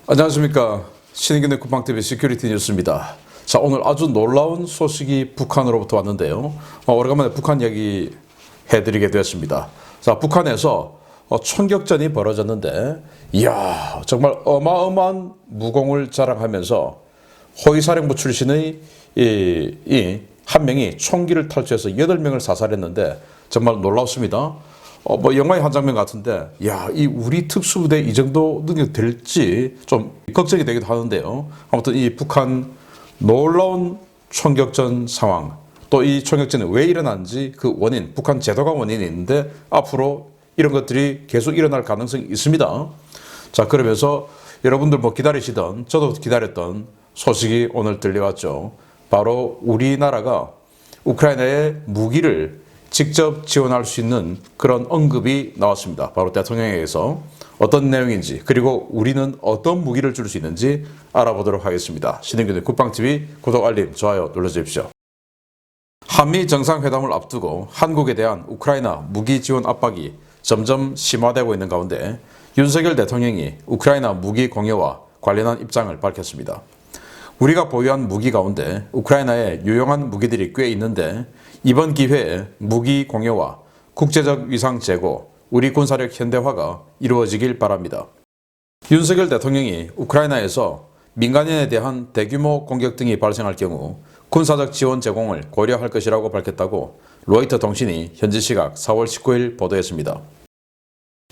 안녕하십니까. 신인근의 쿠팡TV 시큐리티 뉴스입니다. 자, 오늘 아주 놀라운 소식이 북한으로부터 왔는데요. 오래간만에 북한 이야기 해드리게 되었습니다. 자, 북한에서 총격전이 벌어졌는데, 이야, 정말 어마어마한 무공을 자랑하면서 호위사령부 출신의 한 명이 총기를 탈취해서 8명을 사살했는데, 정말 놀랍습니다. 영화의 한 장면 같은데, 야, 이 우리 특수부대 이 정도 능력 될지 좀 걱정이 되기도 하는데요. 아무튼 이 북한 놀라운 총격전 상황, 또 이 총격전이 왜 일어난지 그 원인, 북한 제도가 원인이 있는데 앞으로 이런 것들이 계속 일어날 가능성이 있습니다. 자, 그러면서 여러분들 기다리시던, 저도 기다렸던 소식이 오늘 들려왔죠. 바로 우리나라가 우크라이나에 무기를 직접 지원할 수 있는 그런 언급이 나왔습니다. 바로 대통령에게서 어떤 내용인지, 그리고 우리는 어떤 무기를 줄 수 있는지 알아보도록 하겠습니다. 신인근의 쿠팡TV 구독, 알림, 좋아요 눌러주십시오. 한미 정상회담을 앞두고 한국에 대한 우크라이나 무기 지원 압박이 점점 심화되고 있는 가운데 윤석열 대통령이 우크라이나 무기 공여와 관련한 입장을 밝혔습니다. 우리가 보유한 무기 가운데 우크라이나에 유용한 무기들이 꽤 있는데 이번 기회에 무기 공여와 국제적 위상 제고, 우리 군사력 현대화가 이루어지길 바랍니다. 윤석열 대통령이 우크라이나에서 민간인에 대한 대규모 공격 등이 발생할 경우 군사적 지원 제공을 고려할 것이라고 밝혔다고 로이터 통신이 현지 시각 4월 19일 보도했습니다.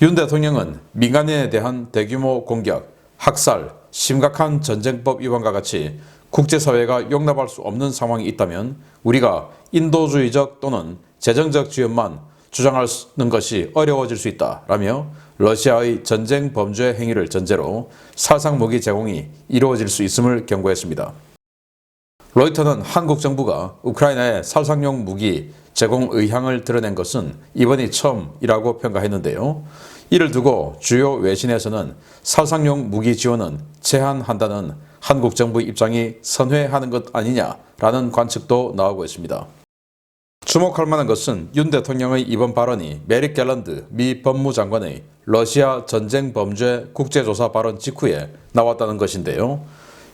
윤 대통령은 민간인에 대한 대규모 공격, 학살, 심각한 전쟁법 위반과 같이 국제사회가 용납할 수 없는 상황이 있다면 우리가 인도주의적 또는 재정적 지원만 주장하는 것이 어려워질 수 있다라며 러시아의 전쟁 범죄 행위를 전제로 살상 무기 제공이 이루어질 수 있음을 경고했습니다. 로이터는 한국 정부가 우크라이나에 살상용 무기 제공 의향을 드러낸 것은 이번이 처음이라고 평가했는데요. 이를 두고 주요 외신에서는 살상용 무기 지원은 제한한다는 한국 정부의 입장이 선회하는 것 아니냐라는 관측도 나오고 있습니다. 주목할 만한 것은 윤 대통령의 이번 발언이 메릭 갤런드 미 법무장관의 러시아 전쟁 범죄 국제조사 발언 직후에 나왔다는 것인데요.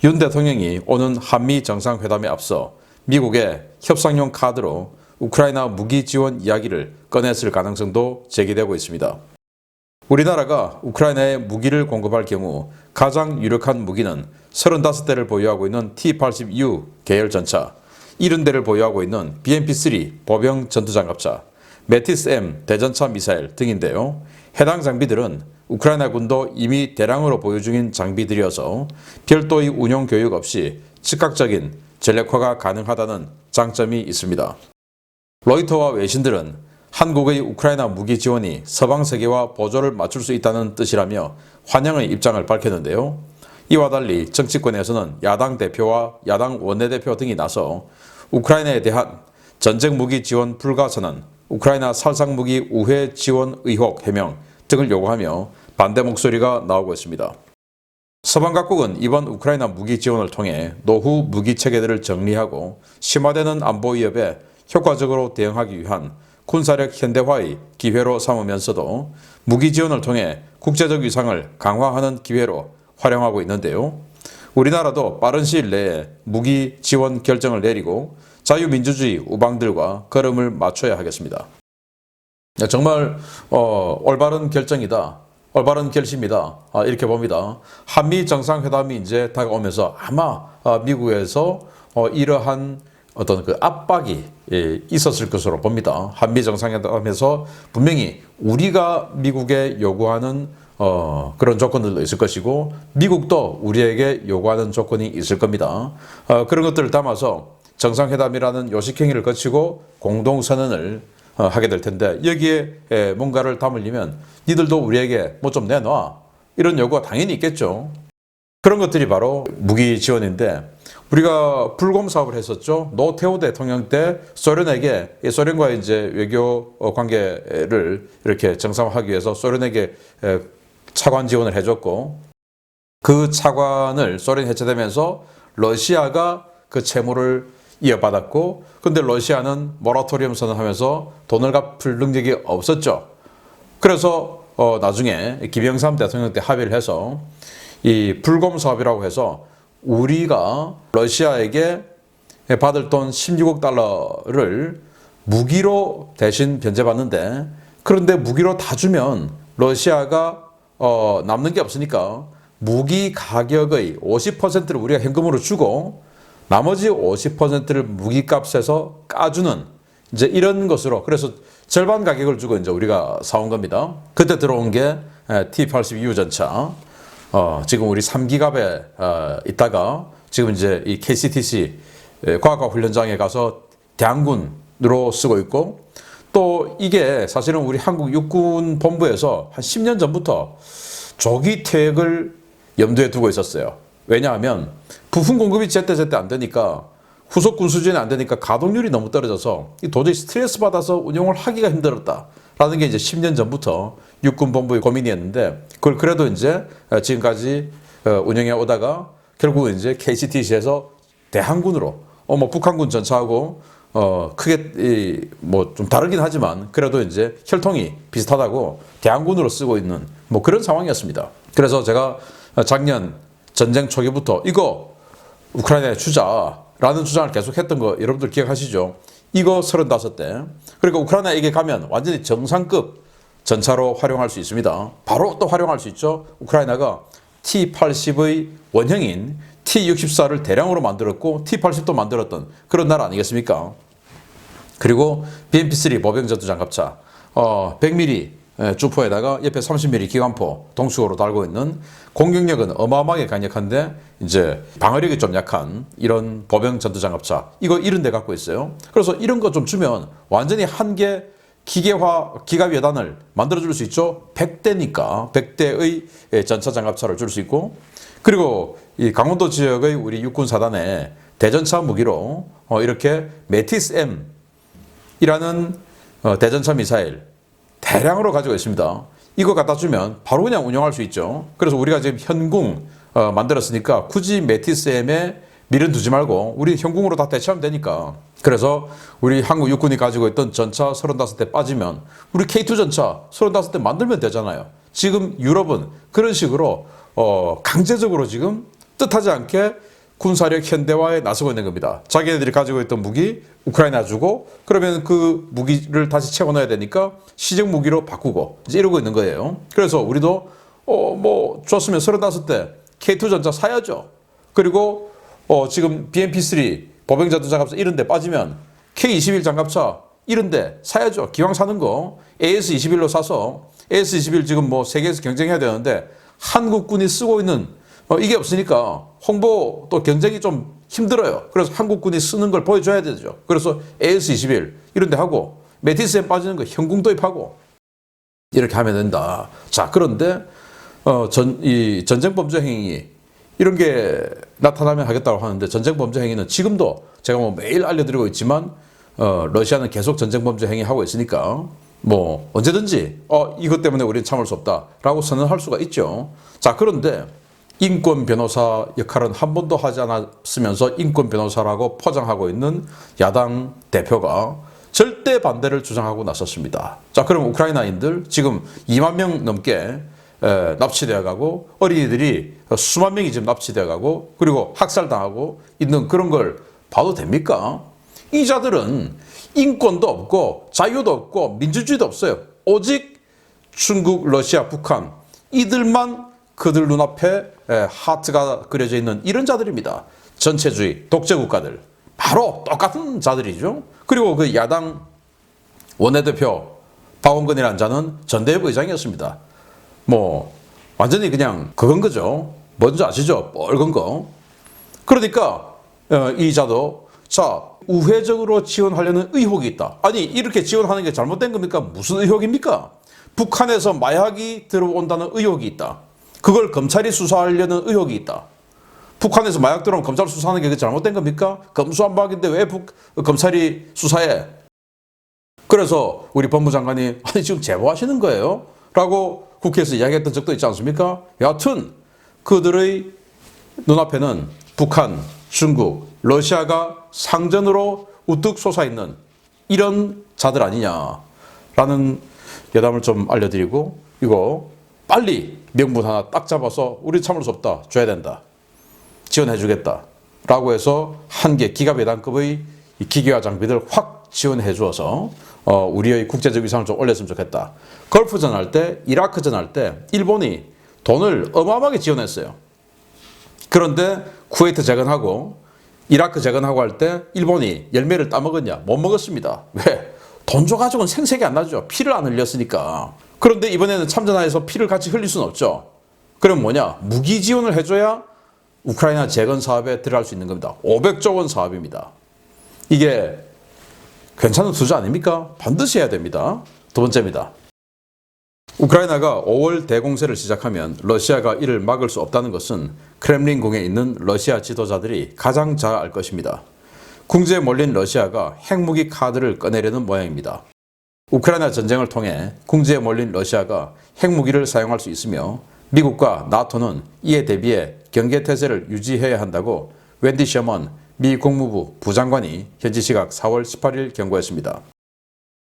윤 대통령이 오는 한미 정상회담에 앞서 미국의 협상용 카드로 우크라이나 무기 지원 이야기를 꺼냈을 가능성도 제기되고 있습니다. 우리나라가 우크라이나에 무기를 공급할 경우 가장 유력한 무기는 35대를 보유하고 있는 T-80U 계열 전차, 70대를 보유하고 있는 BMP-3 보병 전투장갑차, 메티스-M 대전차 미사일 등인데요. 해당 장비들은 우크라이나 군도 이미 대량으로 보유 중인 장비들이어서 별도의 운용 교육 없이 즉각적인 전력화가 가능하다는 장점이 있습니다. 로이터와 외신들은 한국의 우크라이나 무기 지원이 서방 세계와 보조를 맞출 수 있다는 뜻이라며 환영의 입장을 밝혔는데요. 이와 달리 정치권에서는 야당 대표와 야당 원내대표 등이 나서 우크라이나에 대한 전쟁 무기 지원 불가 선언, 우크라이나 살상 무기 우회 지원 의혹 해명 등을 요구하며 반대 목소리가 나오고 있습니다. 서방 각국은 이번 우크라이나 무기 지원을 통해 노후 무기 체계들을 정리하고 심화되는 안보 위협에 효과적으로 대응하기 위한 군사력 현대화의 기회로 삼으면서도 무기 지원을 통해 국제적 위상을 강화하는 기회로 활용하고 있는데요. 우리나라도 빠른 시일 내에 무기 지원 결정을 내리고 자유민주주의 우방들과 걸음을 맞춰야 하겠습니다. 정말 올바른 결정이다. 올바른 결심이다. 이렇게 봅니다. 한미 정상회담이 이제 다가오면서 아마 미국에서 이러한 어떤 그 압박이 있었을 것으로 봅니다. 한미 정상회담에서 분명히 우리가 미국에 요구하는 그런 조건들도 있을 것이고 미국도 우리에게 요구하는 조건이 있을 겁니다. 그런 것들을 담아서 정상회담이라는 요식행위를 거치고 공동선언을 하게 될 텐데 여기에 뭔가를 담으려면 니들도 우리에게 뭐 좀 내놔 이런 요구가 당연히 있겠죠. 그런 것들이 바로 무기 지원인데 우리가 불곰 사업을 했었죠. 노태우 대통령 때 소련에게 소련과 이제 외교 관계를 이렇게 정상화하기 위해서 소련에게 차관 지원을 해줬고 그 차관을 소련이 해체되면서 러시아가 그 채무를 이어받았고 근데 러시아는 모라토리엄 선언하면서 돈을 갚을 능력이 없었죠. 그래서 나중에 김영삼 대통령 때 합의를 해서 이 불검 사업이라고 해서 우리가 러시아에게 받을 돈 16억 달러를 무기로 대신 변제받는데, 그런데 무기로 다 주면 러시아가 남는 게 없으니까 무기 가격의 50%를 우리가 현금으로 주고 나머지 50%를 무기값에서 까주는 이제 이런 것으로, 그래서 절반 가격을 주고 이제 우리가 사온 겁니다. 그때 들어온 게 T-82U 전차. 지금 우리 3기갑에 있다가 지금 이제 이 KCTC 과학과 훈련장에 가서 대항군으로 쓰고 있고, 또 이게 사실은 우리 한국 육군 본부에서 한 10년 전부터 조기 퇴역을 염두에 두고 있었어요. 왜냐하면 부품 공급이 제때제때 안 되니까, 후속 군수진이 안 되니까 가동률이 너무 떨어져서 도저히 스트레스 받아서 운용을 하기가 힘들었다라는 게 이제 10년 전부터 육군 본부의 고민이었는데, 그걸 그래도 이제 지금까지 운영해 오다가 결국은 이제 KCTC에서 대항군으로 뭐 북한군 전차하고 크게 뭐 좀 다르긴 하지만 그래도 이제 혈통이 비슷하다고 대항군으로 쓰고 있는 뭐 그런 상황이었습니다. 그래서 제가 작년 전쟁 초기부터 이거 우크라이나에 주자라는 주장을 계속 했던 거 여러분들 기억하시죠? 이거 35대. 그러니까 우크라이나에게 가면 완전히 정상급 전차로 활용할 수 있습니다. 바로 또 활용할 수 있죠. 우크라이나가 T-80의 원형인 T-64를 대량으로 만들었고 T-80도 만들었던 그런 나라 아니겠습니까? 그리고 BMP-3 보병전투 장갑차 100mm 주포에다가 옆에 30mm 기관포 동축으로 달고 있는, 공격력은 어마어마하게 강력한데 이제 방어력이 좀 약한 이런 보병전투 장갑차, 이거 이런 데 갖고 있어요. 그래서 이런 거 좀 주면 완전히 한 개 기갑 여단을 만들어줄 수 있죠. 100대니까 100대의 전차 장갑차를 줄 수 있고, 그리고 이 강원도 지역의 우리 육군 사단에 대전차 무기로 이렇게 메티스 M이라는 대전차 미사일 대량으로 가지고 있습니다. 이거 갖다 주면 바로 그냥 운영할 수 있죠. 그래서 우리가 지금 현궁 만들었으니까 굳이 메티스 M에 미련 두지 말고 우리 현궁으로 다 대체하면 되니까. 그래서 우리 한국 육군이 가지고 있던 전차 35대 빠지면 우리 K2 전차 35대 만들면 되잖아요. 지금 유럽은 그런 식으로 강제적으로 지금 뜻하지 않게 군사력 현대화에 나서고 있는 겁니다. 자기네들이 가지고 있던 무기 우크라이나 주고, 그러면 그 무기를 다시 채워 넣어야 되니까 시정 무기로 바꾸고 이제 이러고 있는 거예요. 그래서 우리도 뭐 좋았으면 35대 K2 전차 사야죠. 그리고 지금 BMP-3 보병전투 장갑차 이런 데 빠지면 K-21 장갑차 이런 데 사야죠. 기왕 사는 거 AS-21로 사서, AS-21 지금 뭐 세계에서 경쟁해야 되는데 한국군이 쓰고 있는 이게 없으니까 홍보 또 경쟁이 좀 힘들어요. 그래서 한국군이 쓰는 걸 보여줘야 되죠. 그래서 AS-21 이런 데 하고 메티스에 빠지는 거 현궁 도입하고 이렇게 하면 된다. 자, 그런데 이 전쟁 범죄 행위 이런 게 나타나면 하겠다고 하는데, 전쟁 범죄 행위는 지금도 제가 뭐 매일 알려드리고 있지만 러시아는 계속 전쟁 범죄 행위 하고 있으니까 뭐 언제든지 이것 때문에 우리는 참을 수 없다라고 선언할 수가 있죠. 자, 그런데 인권 변호사 역할은 한 번도 하지 않았으면서 인권 변호사라고 포장하고 있는 야당 대표가 절대 반대를 주장하고 나섰습니다. 자, 그럼 우크라이나인들 지금 2만 명 넘게 납치되어 가고, 어린이들이 수만 명이 지금 납치되어 가고, 그리고 학살당하고 있는 그런 걸 봐도 됩니까? 이 자들은 인권도 없고 자유도 없고 민주주의도 없어요. 오직 중국, 러시아, 북한 이들만 그들 눈앞에 하트가 그려져 있는 이런 자들입니다. 전체주의, 독재 국가들. 바로 똑같은 자들이죠. 그리고 그 야당 원내대표 박원근이라는 자는 전대협 의장이었습니다. 뭐 완전히 그냥 그건 거죠. 뭔지 아시죠? 뻘건 거. 그러니까 이 자도 자, 우회적으로 지원하려는 의혹이 있다. 아니, 이렇게 지원하는 게 잘못된 겁니까? 무슨 의혹입니까? 북한에서 마약이 들어온다는 의혹이 있다. 그걸 검찰이 수사하려는 의혹이 있다. 북한에서 마약 들어오면 검찰 수사하는 게 잘못된 겁니까? 검수완박인데 왜 검찰이 수사해? 그래서 우리 법무장관이 아니 지금 제보하시는 거예요? 라고 국회에서 이야기했던 적도 있지 않습니까? 여하튼 그들의 눈앞에는 북한, 중국, 러시아가 상전으로 우뚝 솟아있는 이런 자들 아니냐라는 여담을 좀 알려드리고, 이거 빨리 명분 하나 딱 잡아서 우리 참을 수 없다, 줘야 된다, 지원해 주겠다 라고 해서 한 개 기가배당급의 기계화 장비들 확 지원해 주어서 우리의 국제적 위상을 좀 올렸으면 좋겠다. 걸프전 할 때, 이라크전 할 때 일본이 돈을 어마어마하게 지원했어요. 그런데 쿠웨이트 재건하고 이라크 재건하고 할 때 일본이 열매를 따먹었냐? 못 먹었습니다. 왜? 돈 줘가지고는 생색이 안 나죠. 피를 안 흘렸으니까. 그런데 이번에는 참전하에서 피를 같이 흘릴 수는 없죠. 그럼 뭐냐? 무기 지원을 해줘야 우크라이나 재건 사업에 들어갈 수 있는 겁니다. 500조 원 사업입니다. 이게 괜찮은 투자 아닙니까? 반드시 해야 됩니다. 두 번째입니다. 우크라이나가 5월 대공세를 시작하면 러시아가 이를 막을 수 없다는 것은 크렘린궁에 있는 러시아 지도자들이 가장 잘 알 것입니다. 궁지에 몰린 러시아가 핵무기 카드를 꺼내려는 모양입니다. 우크라이나 전쟁을 통해 궁지에 몰린 러시아가 핵무기를 사용할 수 있으며 미국과 나토는 이에 대비해 경계태세를 유지해야 한다고 웬디 셔먼 미 국무부 부장관이 현지 시각 4월 18일 경고했습니다.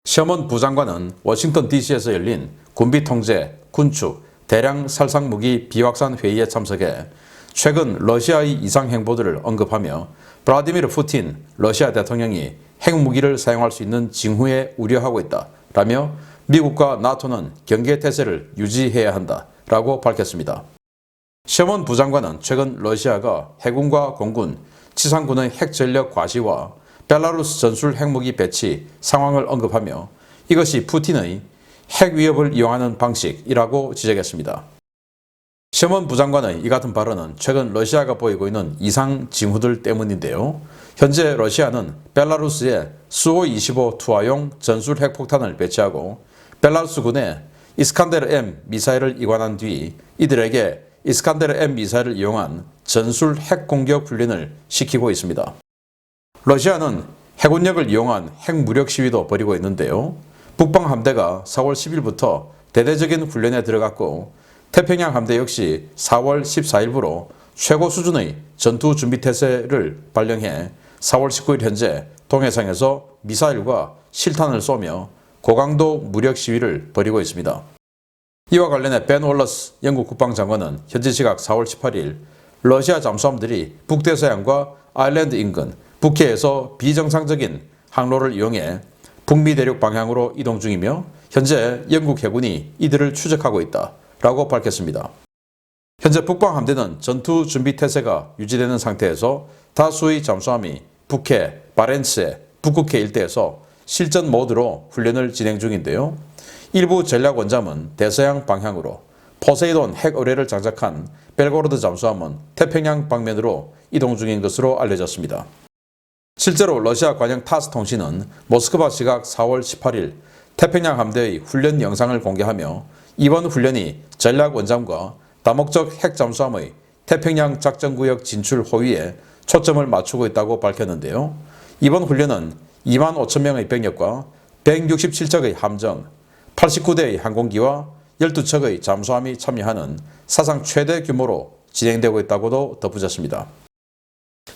셔먼 부장관은 워싱턴 DC에서 열린 군비통제, 군축, 대량 살상무기 비확산 회의에 참석해 최근 러시아의 이상 행보들을 언급하며 블라디미르 푸틴 러시아 대통령이 핵무기를 사용할 수 있는 징후에 우려하고 있다라며 미국과 나토는 경계태세를 유지해야 한다라고 밝혔습니다. 셔먼 부장관은 최근 러시아가 해군과 공군, 지상군의 핵전력 과시와 벨라루스 전술 핵무기 배치 상황을 언급하며 이것이 푸틴의 핵 위협을 이용하는 방식이라고 지적했습니다. 셔먼 부장관의 이 같은 발언은 최근 러시아가 보이고 있는 이상 징후들 때문인데요. 현재 러시아는 벨라루스에 수호-25 투하용 전술 핵폭탄을 배치하고 벨라루스군에 이스칸데르-M 미사일을 이관한 뒤 이들에게 이스칸데르-M 미사일을 이용한 전술 핵공격 훈련을 시키고 있습니다. 러시아는 해군력을 이용한 핵무력 시위도 벌이고 있는데요. 북방 함대가 4월 10일부터 대대적인 훈련에 들어갔고 태평양 함대 역시 4월 14일부로 최고 수준의 전투 준비 태세를 발령해 4월 19일 현재 동해상에서 미사일과 실탄을 쏘며 고강도 무력 시위를 벌이고 있습니다. 이와 관련해 벤 월러스 영국 국방장관은 현지 시각 4월 18일 러시아 잠수함들이 북대서양과 아일랜드 인근 북해에서 비정상적인 항로를 이용해 북미 대륙 방향으로 이동 중이며 현재 영국 해군이 이들을 추적하고 있다라고 밝혔습니다. 현재 북방 함대는 전투 준비 태세가 유지되는 상태에서 다수의 잠수함이 북해, 바렌츠해, 북극해 일대에서 실전 모드로 훈련을 진행 중인데요. 일부 전략 원잠은 대서양 방향으로, 포세이돈 핵 의뢰를 장착한 벨고로드 잠수함은 태평양 방면으로 이동 중인 것으로 알려졌습니다. 실제로 러시아 관영 타스 통신은 모스크바 시각 4월 18일 태평양 함대의 훈련 영상을 공개하며 이번 훈련이 전략 원잠과 다목적 핵 잠수함의 태평양 작전구역 진출 호위에 초점을 맞추고 있다고 밝혔는데요. 이번 훈련은 2만 5천 명의 병력과 167척의 함정, 89대의 항공기와 12척의 잠수함이 참여하는 사상 최대 규모로 진행되고 있다고도 덧붙였습니다.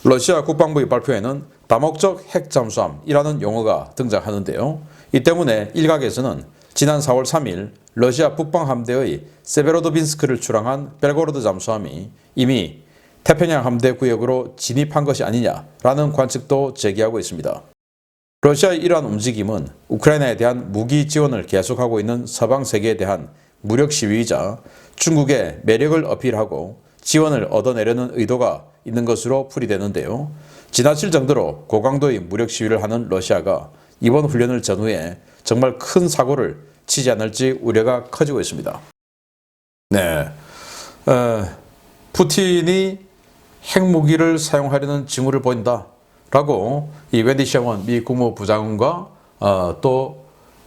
러시아 국방부의 발표에는 다목적 핵잠수함이라는 용어가 등장하는데요. 이 때문에 일각에서는 지난 4월 3일 러시아 북방함대의 세베로도빈스크를 출항한 벨고로드 잠수함이 이미 태평양 함대 구역으로 진입한 것이 아니냐라는 관측도 제기하고 있습니다. 러시아의 이러한 움직임은 우크라이나에 대한 무기 지원을 계속하고 있는 서방 세계에 대한 무력 시위이자 중국의 매력을 어필하고 지원을 얻어내려는 의도가 있는 것으로 풀이되는데요. 지나칠 정도로 고강도의 무력 시위를 하는 러시아가 이번 훈련을 전후해 정말 큰 사고를 치지 않을지 우려가 커지고 있습니다. 네, 푸틴이 핵무기를 사용하려는 징후를 보인다라고 이 웬디 셔먼 미 국무부 장관과 또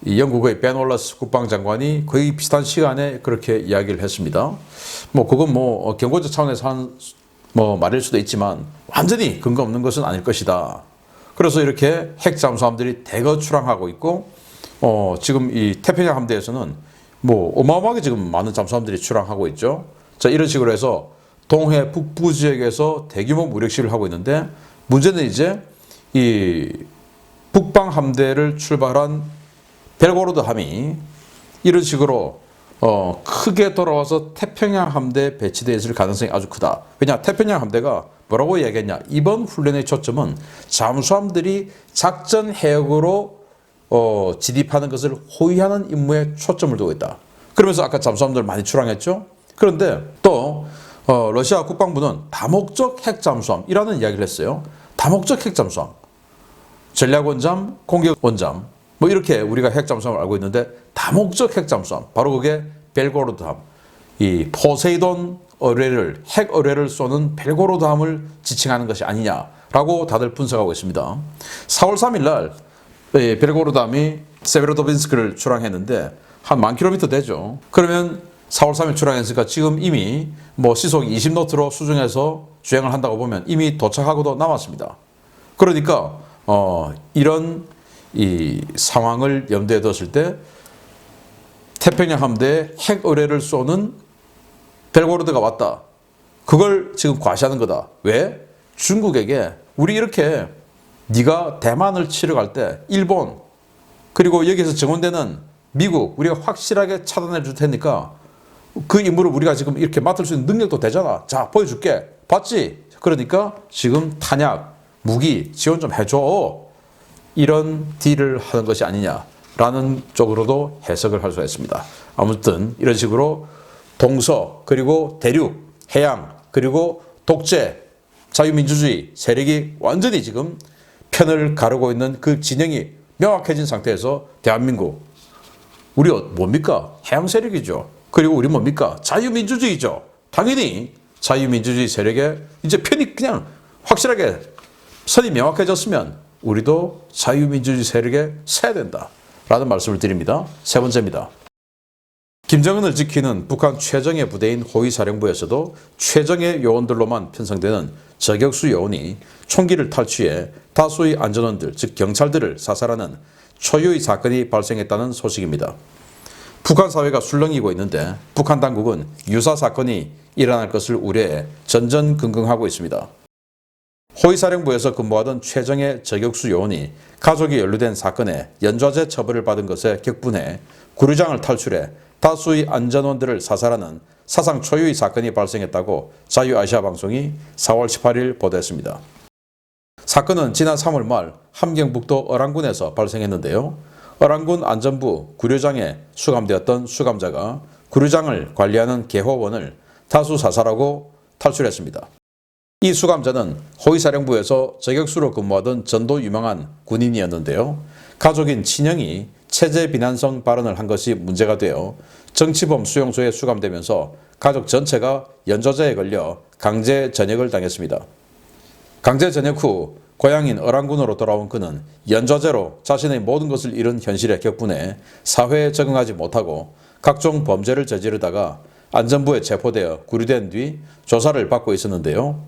이 영국의 벤 월러스 국방장관이 거의 비슷한 시간에 그렇게 이야기를 했습니다. 그건 경고적 차원에서 한 말일 수도 있지만 완전히 근거 없는 것은 아닐 것이다. 그래서 이렇게 핵 잠수함들이 대거 출항하고 있고 지금 이 태평양 함대에서는 어마어마하게 지금 많은 잠수함들이 출항하고 있죠. 자, 이런 식으로 해서 동해 북부 지역에서 대규모 무력 시위를 하고 있는데 문제는 이제 이 북방 함대를 출발한 벨고로드 함이 이런 식으로 크게 돌아와서 태평양 함대에 배치되어 있을 가능성이 아주 크다. 왜냐? 태평양 함대가 뭐라고 이야기했냐? 이번 훈련의 초점은 잠수함들이 작전 해역으로 진입하는 것을 호위하는 임무에 초점을 두고 있다. 그러면서 아까 잠수함들 많이 출항했죠? 그런데 또 러시아 국방부는 다목적 핵잠수함이라는 이야기를 했어요. 다목적 핵잠수함, 전략원잠, 공격원잠, 뭐 이렇게 우리가 핵잠수함을 알고 있는데 다목적 핵잠수함, 바로 그게 벨고로드함, 이 포세이돈 어뢰를 핵 어뢰를 쏘는 벨고로드함을 지칭하는 것이 아니냐라고 다들 분석하고 있습니다. 4월 3일 날 벨고로드함이 세베로도빈스크를 출항했는데 한 10,000km 되죠. 그러면 4월 3일 출항했으니까 지금 이미 뭐 시속 20노트로 수중해서 주행을 한다고 보면 이미 도착하고도 남았습니다. 그러니까 이런 이 상황을 염두에 뒀을 때 태평양 함대에 핵 어뢰를 쏘는 벨고로드가 왔다. 그걸 지금 과시하는 거다. 왜? 중국에게 우리 이렇게 네가 대만을 치러 갈 때 일본 그리고 여기에서 증원되는 미국 우리가 확실하게 차단해 줄 테니까 그 임무를 우리가 지금 이렇게 맡을 수 있는 능력도 되잖아. 자, 보여줄게. 봤지? 그러니까 지금 탄약, 무기 지원 좀 해줘. 이런 딜을 하는 것이 아니냐라는 쪽으로도 해석을 할 수가 있습니다. 아무튼 이런 식으로 동서 그리고 대륙, 해양 그리고 독재, 자유민주주의 세력이 완전히 지금 편을 가르고 있는 그 진영이 명확해진 상태에서 대한민국 우리 뭡니까? 해양 세력이죠. 그리고 우리 뭡니까? 자유민주주의죠. 당연히 자유민주주의 세력에 이제 편이 그냥 확실하게 선이 명확해졌으면 우리도 자유민주주의 세력에 서야 된다라는 말씀을 드립니다. 세 번째입니다. 김정은을 지키는 북한 최정예 부대인 호위사령부에서도 최정예 요원들로만 편성되는 저격수 요원이 총기를 탈취해 다수의 안전원들, 즉 경찰들을 사살하는 초유의 사건이 발생했다는 소식입니다. 북한 사회가 술렁이고 있는데 북한 당국은 유사 사건이 일어날 것을 우려해 전전긍긍하고 있습니다. 호위사령부에서 근무하던 최정예 저격수 요원이 가족이 연루된 사건에 연좌제 처벌을 받은 것에 격분해 구류장을 탈출해 다수의 안전원들을 사살하는 사상 초유의 사건이 발생했다고 자유아시아 방송이 4월 18일 보도했습니다. 사건은 지난 3월 말 함경북도 어랑군에서 발생했는데요. 어랑군 안전부 구류장에 수감되었던 수감자가 구류장을 관리하는 개호원을 다수 사살하고 탈출했습니다. 이 수감자는 호위사령부에서 저격수로 근무하던 전도 유망한 군인이었는데요. 가족인 친형이 체제 비난성 발언을 한 것이 문제가 되어 정치범 수용소에 수감되면서 가족 전체가 연좌제에 걸려 강제 전역을 당했습니다. 강제 전역 후 고향인 어랑군으로 돌아온 그는 연좌제로 자신의 모든 것을 잃은 현실에 격분해 사회에 적응하지 못하고 각종 범죄를 저지르다가 안전부에 체포되어 구류된 뒤 조사를 받고 있었는데요.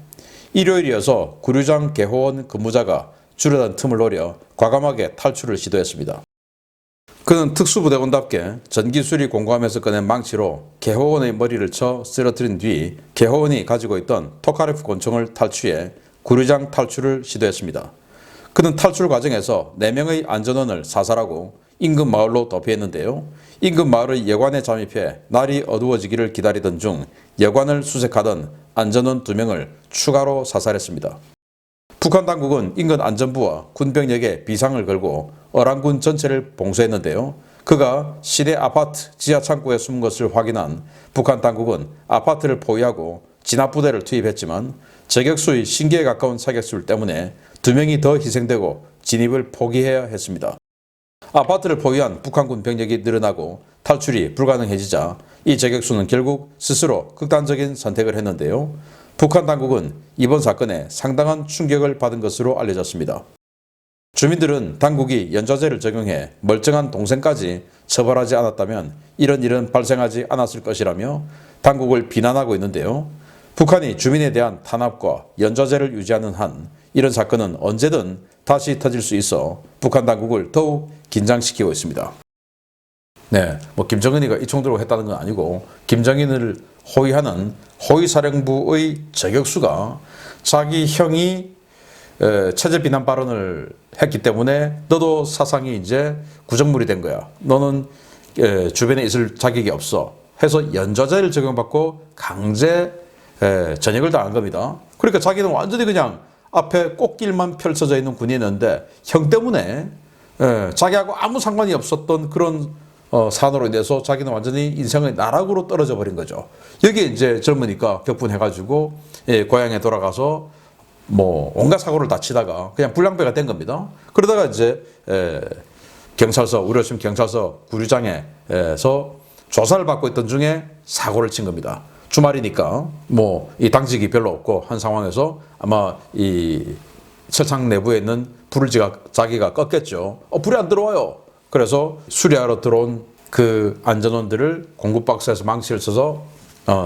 일요일이어서 구류장 개호원 근무자가 줄어든 틈을 노려 과감하게 탈출을 시도했습니다. 그는 특수부대원답게 전기수리 공구함에서 꺼낸 망치로 개호원의 머리를 쳐 쓰러뜨린 뒤 개호원이 가지고 있던 토카레프 권총을 탈취해 구류장 탈출을 시도했습니다. 그는 탈출 과정에서 4명의 안전원을 사살하고 인근 마을로 도피했는데요. 인근 마을의 여관에 잠입해 날이 어두워지기를 기다리던 중 여관을 수색하던 안전원 2명을 추가로 사살했습니다. 북한 당국은 인근 안전부와 군병력에 비상을 걸고 어랑군 전체를 봉쇄했는데요. 그가 시내 아파트 지하 창고에 숨은 것을 확인한 북한 당국은 아파트를 포위하고 진압부대를 투입했지만 저격수의 신기에 가까운 사격술 때문에 2명이 더 희생되고 진입을 포기해야 했습니다. 아파트를 포위한 북한군 병력이 늘어나고 탈출이 불가능해지자 이 저격수는 결국 스스로 극단적인 선택을 했는데요. 북한 당국은 이번 사건에 상당한 충격을 받은 것으로 알려졌습니다. 주민들은 당국이 연좌제를 적용해 멀쩡한 동생까지 처벌하지 않았다면 이런 일은 발생하지 않았을 것이라며 당국을 비난하고 있는데요. 북한이 주민에 대한 탄압과 연좌제를 유지하는 한 이런 사건은 언제든 다시 터질 수 있어 북한 당국을 더욱 긴장시키고 있습니다. 네, 김정은이가 이 정도로 했다는 건 아니고 김정은을 호위하는 호위사령부의 저격수가 자기 형이 체제 비난 발언을 했기 때문에 너도 사상이 이제 구정물이 된 거야. 너는 주변에 있을 자격이 없어 해서 연좌제를 적용받고 강제 전역을 당한 겁니다. 그러니까 자기는 완전히 그냥 앞에 꽃길만 펼쳐져 있는 군인이었는데 형 때문에 자기하고 아무 상관이 없었던 그런 산으로 인해서 자기는 완전히 인생의 나락으로 떨어져 버린 거죠. 여기에 이제 젊으니까 격분해가지고 고향에 돌아가서 뭐 온갖 사고를 다 치다가 그냥 불량배가 된 겁니다. 그러다가 이제 경찰서 우려심 경찰서 구류장에서 조사를 받고 있던 중에 사고를 친 겁니다. 주말이니까 뭐 이 당직이 별로 없고 한 상황에서 아마 이 철창 내부에 있는 불을 자기가 껐겠죠. 불이 안 들어와요. 그래서 수리하러 들어온 그 안전원들을 공구박스에서 망치를 써서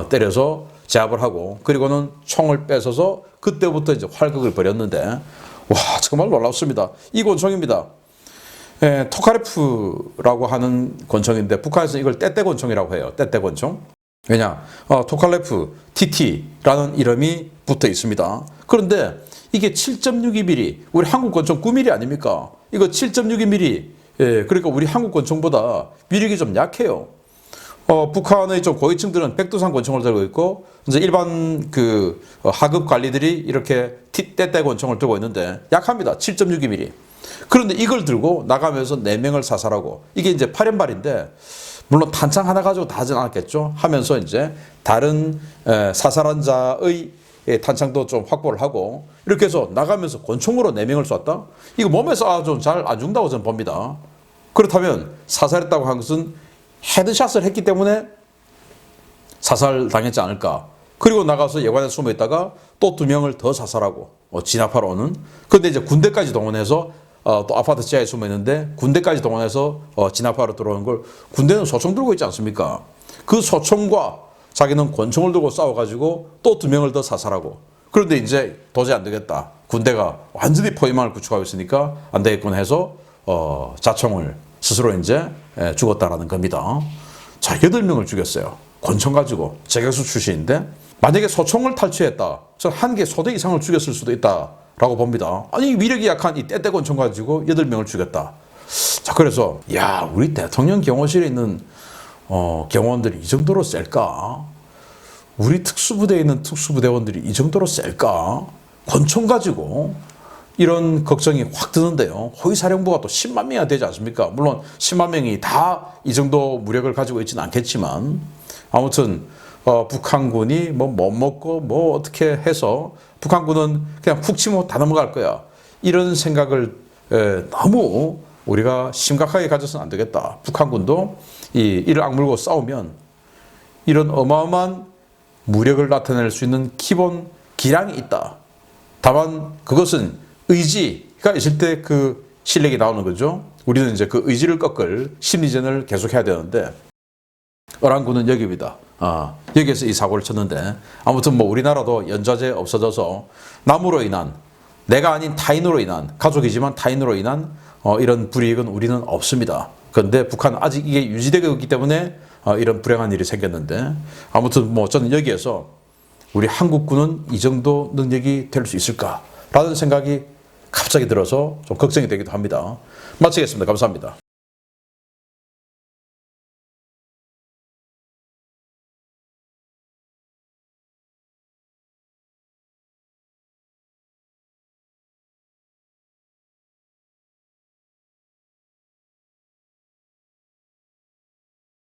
때려서 제압을 하고 그리고는 총을 뺏어서 그때부터 이제 활극을 벌였는데 와 정말 놀랍습니다. 이 권총입니다. 토카레프라고 하는 권총인데 북한에서는 이걸 떼떼 권총이라고 해요. 떼떼 권총. 왜냐? 토칼레프 TT라는 이름이 붙어 있습니다. 그런데 이게 7.62mm, 우리 한국 권총 9mm 아닙니까? 이거 7.62mm, 그러니까 우리 한국 권총보다 위력이 좀 약해요. 북한의 좀 고위층들은 백두산 권총을 들고 있고, 이제 일반 그 하급 관리들이 이렇게 떼떼 권총을 들고 있는데 약합니다. 7.62mm. 그런데 이걸 들고 나가면서 4명을 사살하고, 이게 이제 8연발인데, 물론 탄창 하나 가지고 다 하진 않았겠죠. 하면서 이제 다른 사살한 자의 탄창도 좀 확보를 하고 이렇게 해서 나가면서 권총으로 4명을 쐈다? 이거 몸에서 좀 잘 안 죽는다고 저는 봅니다. 그렇다면 사살했다고 한 것은 헤드샷을 했기 때문에 사살당했지 않을까. 그리고 나가서 예관에 숨어 있다가 또 2명을 더 사살하고 진압하러 오는. 그런데 이제 군대까지 동원해서 또 아파트 지하에 숨어 있는데 군대까지 동원해서 진압하러 들어오는 걸 군대는 소총 들고 있지 않습니까? 그 소총과 자기는 권총을 들고 싸워가지고 또 2명을 더 사살하고 그런데 이제 도저히 안 되겠다. 군대가 완전히 포위망을 구축하고 있으니까 안 되겠구나 해서 자총을 스스로 이제 죽었다라는 겁니다. 자, 8명을 죽였어요. 권총 가지고 제격수 출신인데 만약에 소총을 탈취했다. 저는 1개 소대 이상을 죽였을 수도 있다. 라고 봅니다. 아니 위력이 약한 이 떼떼 권총 가지고 8명을 죽였다. 자 그래서 야 우리 대통령 경호실에 있는 경호원들이 이 정도로 셀까? 우리 특수부대에 있는 특수부대원들이 이 정도로 셀까? 권총 가지고 이런 걱정이 확 드는데요. 호위사령부가 또 10만 명이나 되지 않습니까? 물론 10만 명이 다 이 정도 무력을 가지고 있지는 않겠지만 아무튼 북한군이 뭐 못 먹고 뭐 어떻게 해서 북한군은 그냥 훅 치면 다 넘어갈 거야. 이런 생각을 너무 우리가 심각하게 가져서는 안 되겠다. 북한군도 이를 악물고 싸우면 이런 어마어마한 무력을 나타낼 수 있는 기본 기량이 있다. 다만 그것은 의지가 있을 때 그 실력이 나오는 거죠. 우리는 이제 그 의지를 꺾을 심리전을 계속해야 되는데 어란군은 여기입니다. 여기에서 이 사고를 쳤는데 아무튼 뭐 우리나라도 연좌제 없어져서 남으로 인한 내가 아닌 타인으로 인한 가족이지만 타인으로 인한 이런 불이익은 우리는 없습니다. 그런데 북한은 아직 이게 유지되고 있기 때문에 이런 불행한 일이 생겼는데 아무튼 뭐 저는 여기에서 우리 한국군은 이 정도 능력이 될 수 있을까라는 생각이 갑자기 들어서 좀 걱정이 되기도 합니다. 마치겠습니다. 감사합니다.